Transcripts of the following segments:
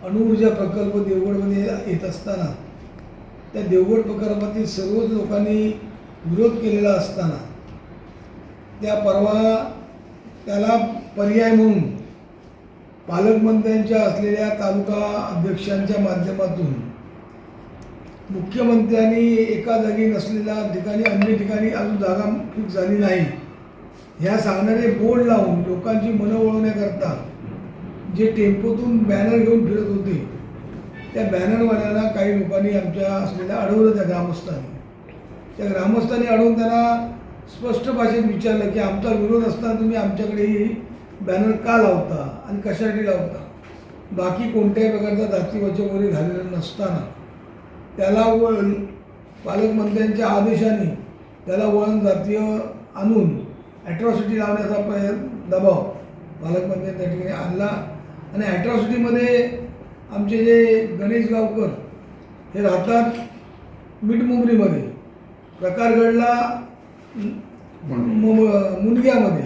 अणुऊर्जा प्रकल्प देवगडमध्ये येत असताना त्या देवगड प्रकल्पातील सर्वच लोकांनी विरोध केलेला असताना त्याला पर्याय म्हणून पालकमंत्र्यांच्या असलेल्या तालुका अध्यक्षांच्या माध्यमातून मुख्यमंत्र्यांनी एका जागी नसलेल्या ठिकाणी अन्य ठिकाणी अजून जागा फिक्स झाली नाही ह्या सांगणारे बोर्ड लावून लोकांची मनं वळवण्याकरता जे टेम्पोतून बॅनर घेऊन फिरत होते त्या बॅनरवाल्यांना काही लोकांनी आमच्या असलेल्या अडवलं त्या ग्रामस्थांनी अडवून त्यांना स्पष्ट भाषेत विचारलं की आमचा विरोध असताना तुम्ही आमच्याकडेही बॅनर का लावता आणि कशासाठी लावता. बाकी कोणत्याही प्रकारचा जातीवाचक वगैरे झालेला नसताना त्याला पालकमंत्र्यांच्या आदेशाने त्याला वळण जातीय आणून ॲट्रॉसिटी लावण्याचा दबाव पालकमंत्र्यांनी त्या ठिकाणी आणला. आणि ॲट्रॉसिटीमध्ये आमचे जे गणेश गावकर हे राहतात मिठमुंबरीमध्ये, प्रकार घडला मुनग्यामध्ये.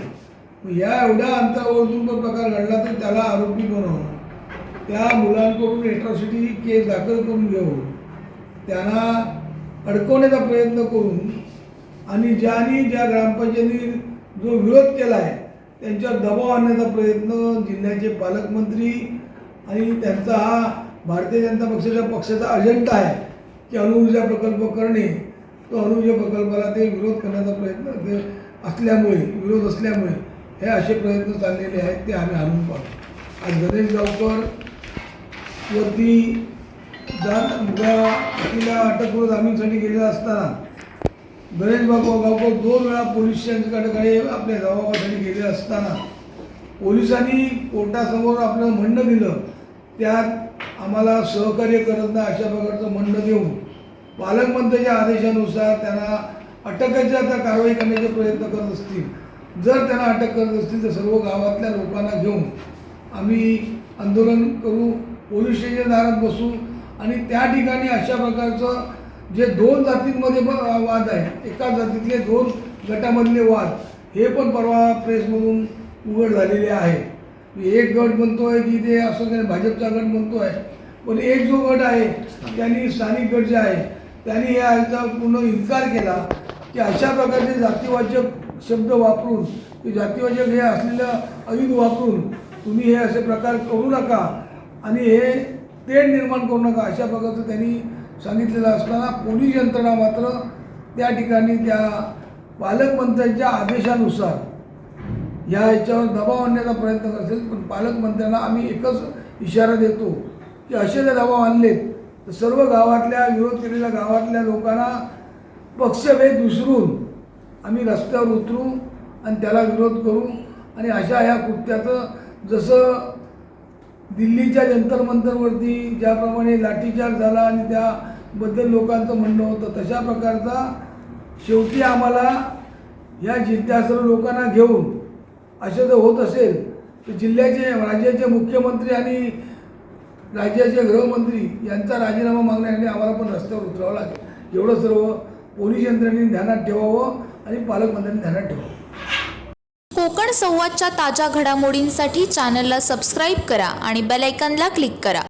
या एवढ्या अंतरावरून पण प्रकार घडला तर त्याला आरोपी बनवून त्या मुलांकडून ॲट्रॉसिटी केस दाखल करून घेऊन त्यांना अडकवण्याचा प्रयत्न करून आणि ज्या ग्रामपंचायतीने जो विरोध केला आहे त्यांच्यावर दबाव आणण्याचा प्रयत्न जिल्ह्याचे पालकमंत्री आणि त्यांचा हा भारतीय जनता पक्षाचा अजेंडा आहे की अणुऊर्जा प्रकल्प करणे. तो अणुऊर्जा प्रकल्पाला ते विरोध करण्याचा प्रयत्न विरोध असल्यामुळे हे असे प्रयत्न चाललेले आहेत ते आम्ही आणून पाहतो. आज गणेश गावकर वरती तिला अटक करून जामीनसाठी गेलेला असताना गणेश गावकर 2 वेळा पोलीस स्टेशनकडे आपल्या जबाबासाठी गेले असताना पोलिसांनी कोर्टासमोर आपलं म्हणणं दिलं. त्यात आम्हाला सहकार्य करत नाही अशा प्रकारचं म्हणणं देऊन पालकमंत्र्यांच्या आदेशानुसार त्यांना अटकेच्या कारवाई करण्याचे प्रयत्न करत असतील. जर त्यांना अटक करत असतील तर सर्व गावातल्या लोकांना घेऊन आम्ही आंदोलन करू, पोलीस स्टेशन दारात बसू आणि त्या ठिकाणी अशा प्रकारचं जे 2 जातींमध्ये वाद आहे, एका जातीतले 2 गटामधले वाद हे पण परवा प्रेसमधून उघड झालेले आहे. एक गट म्हणतोय की ते असं काही भाजपचा गट म्हणतोय, पण एक जो गट आहे त्यांनी स्थानिक गट जे आहे त्यांनी याचा पूर्ण इन्कार केला की अशा प्रकारचे जातीवाचक शब्द वापरून की जातीवाचक हे असलेलं आयुध वापरून तुम्ही हे असे प्रकार करू नका आणि हे तेढ निर्माण करू नका अशा प्रकारचं त्यांनी सांगितलेलं असताना पोलीस यंत्रणा मात्र त्या ठिकाणी त्या पालकमंत्र्यांच्या आदेशानुसार याच्यावर दबाव आणण्याचा प्रयत्न करत असेल. पण पालकमंत्र्यांना आम्ही एकच इशारा देतो की असे जर दबाव आणलेत तर सर्व गावातल्या विरोध केलेल्या गावातल्या लोकांना पक्षभेद विसरून आम्ही रस्त्यावर उतरू आणि त्याला विरोध करू. आणि अशा ह्या कृत्याचं जसं दिल्लीच्या जंतर मंतरवरती ज्याप्रमाणे लाठीचार्ज झाला आणि त्याबद्दल लोकांचं म्हणणं होतं तशा प्रकारचा शेवटी आम्हाला या जिल्ह्या सर्व लोकांना घेऊन असं जर होत असेल तर राज्याचे मुख्यमंत्री आणि राज्याचे गृहमंत्री यांचा राजीनामा मागण्यासाठी आम्हाला पण रस्त्यावर उतरावं लागेल. एवढं सर्व पोलीस यंत्रणेने ध्यानात ठेवावं आणि पालकमंत्र्यांनी ध्यानात ठेवावं. कोकण संवादच्या ताज्या घडामोडींसाठी चॅनलला सबस्क्राईब करा आणि बेल आयकॉनला क्लिक करा.